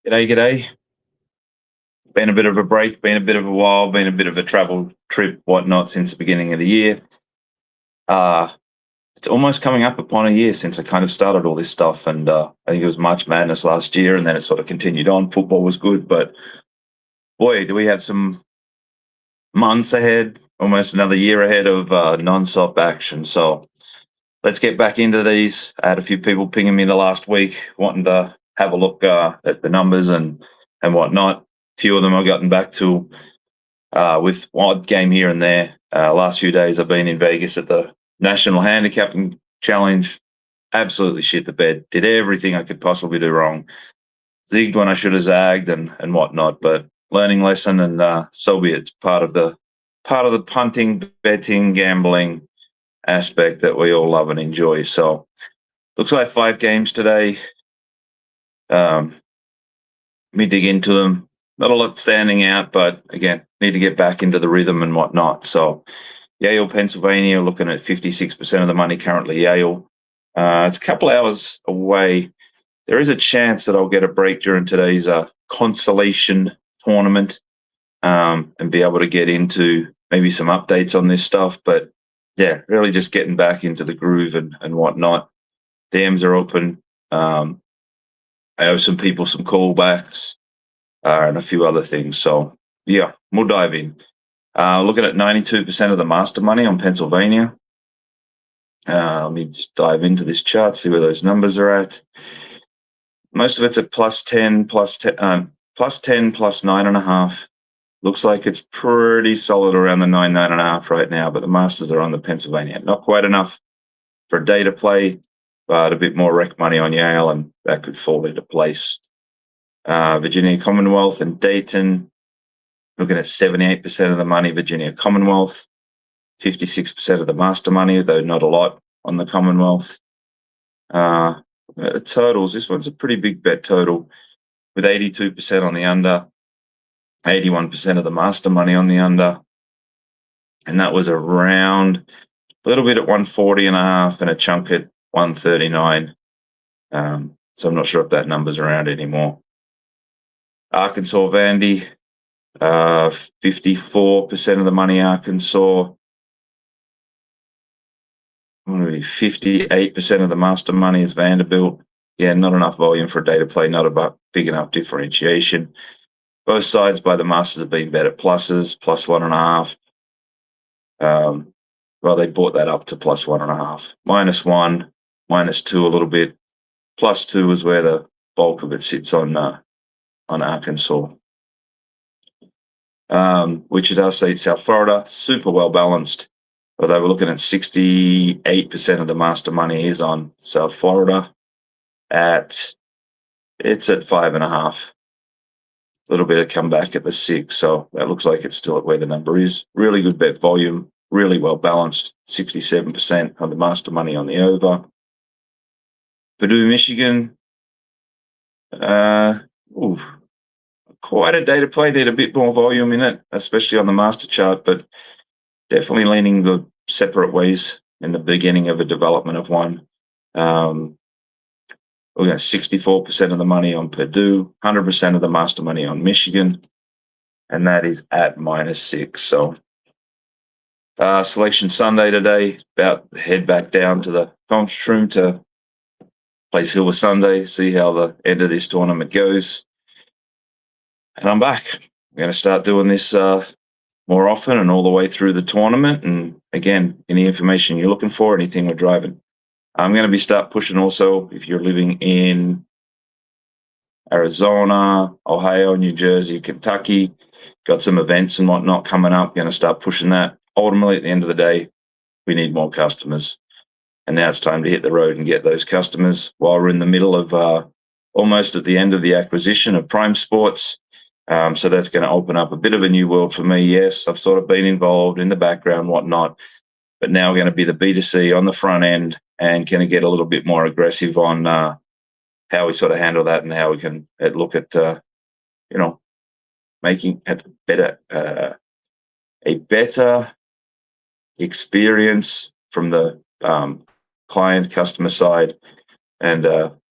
G'day, g'day. Been a bit of a break, been a bit of a while, been a bit of a travel trip, whatnot, since the beginning of the year. Uh, it's almost coming up upon a year since I kind of started all this stuff, and I think it was March Madness last year, and then it sort of continued on. Football was good, but boy, do we have some months ahead, almost another year ahead of non-stop action. So let's get back into these. I had a few people pinging me the last week wanting to have a look at the numbers and whatnot. A few of them I've gotten back to with odd game here and there. Last few days I've been in Vegas at the National Handicapping Challenge. Absolutely shit the bed. Did everything I could possibly do wrong. Zigged when I should have zagged and whatnot. But learning lesson, and so be it. It's part of the punting, betting, gambling aspect that we all love and enjoy. So looks like 5 games today. Let me dig into them. Not a lot standing out, but again, need to get back into the rhythm and whatnot. So Yale, Pennsylvania, looking at 56% of the money currently. Yale. It's a couple hours away. There is a chance that I'll get a break during today's consolation tournament and be able to get into maybe some updates on this stuff. But yeah, really just getting back into the groove and whatnot. DMs are open. I owe some people some callbacks and a few other things. So yeah, we'll dive in. Looking at 92% of the master money on Pennsylvania. Let me just dive into this chart, see where those numbers are at. Most of it's at plus 10, plus 10, plus 10, plus 9.5. Looks like it's pretty solid around the 9.5 right now, but the masters are on the Pennsylvania. Not quite enough for data play, but a bit more rec money on Yale, and that could fall into place. Virginia Commonwealth and Dayton, looking at 78% of the money, Virginia Commonwealth, 56% of the master money, though not a lot on the Commonwealth. Totals, this one's a pretty big bet total with 82% on the under, 81% of the master money on the under. And that was around a little bit at 140.5 and a chunk at 139. So I'm not sure if that number's around anymore. Arkansas Vandy, 54% of the money Arkansas. 58% of the master money is Vanderbilt. Yeah, not enough volume for a data play, not a big enough differentiation. Both sides by the masters have been bet at pluses, plus 1.5. Well, they brought that up to plus 1.5. -1, -2 a little bit. +2 is where the bulk of it sits on Arkansas. Wichita State, South Florida, super well balanced. Although we're looking at 68% of the master money is on South Florida. It's at 5.5. A little bit of comeback at the 6, so that looks like it's still at where the number is. Really good bet volume, really well balanced. 67% on the master money on the over. Purdue, Michigan. Quite a data play. Need a bit more volume in it, especially on the master chart, but definitely leaning the separate ways in the beginning of a development of one. We're got 64% of the money on Purdue, 100% of the master money on Michigan, and that is at -6. So Selection Sunday today, about to head back down to the Conf room to play Silver Sunday, see how the end of this tournament goes. And I'm back. I'm going to start doing this more often and all the way through the tournament. And again, any information you're looking for, anything we're driving. I'm going to start pushing also if you're living in Arizona, Ohio, New Jersey, Kentucky, got some events and whatnot coming up. Going to start pushing that. Ultimately, at the end of the day, we need more customers. And now it's time to hit the road and get those customers while we're in the middle of almost at the end of the acquisition of Prime Sports. So that's going to open up a bit of a new world for me. Yes, I've sort of been involved in the background, whatnot, but now we're going to be the B2C on the front end and can get a little bit more aggressive on how we sort of handle that and how we can look at, making it a better experience from the client customer side. And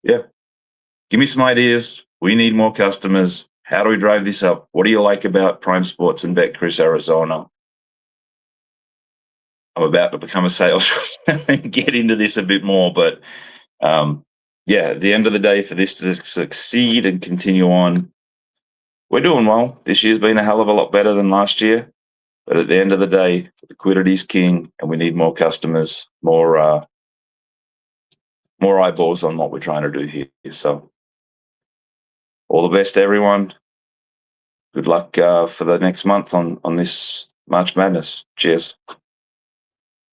give me some ideas. We need more customers. How do we drive this up? What do you like about Prime Sports and BetCris Arizona? I'm about to become a sales and get into this a bit more, but yeah, at the end of the day, for this to succeed and continue on, we're doing well. This year's been a hell of a lot better than last year, but at the end of the day, liquidity is king, and we need more customers, more eyeballs on what we're trying to do here. So, all the best to everyone. Good luck for the next month on this March Madness. Cheers.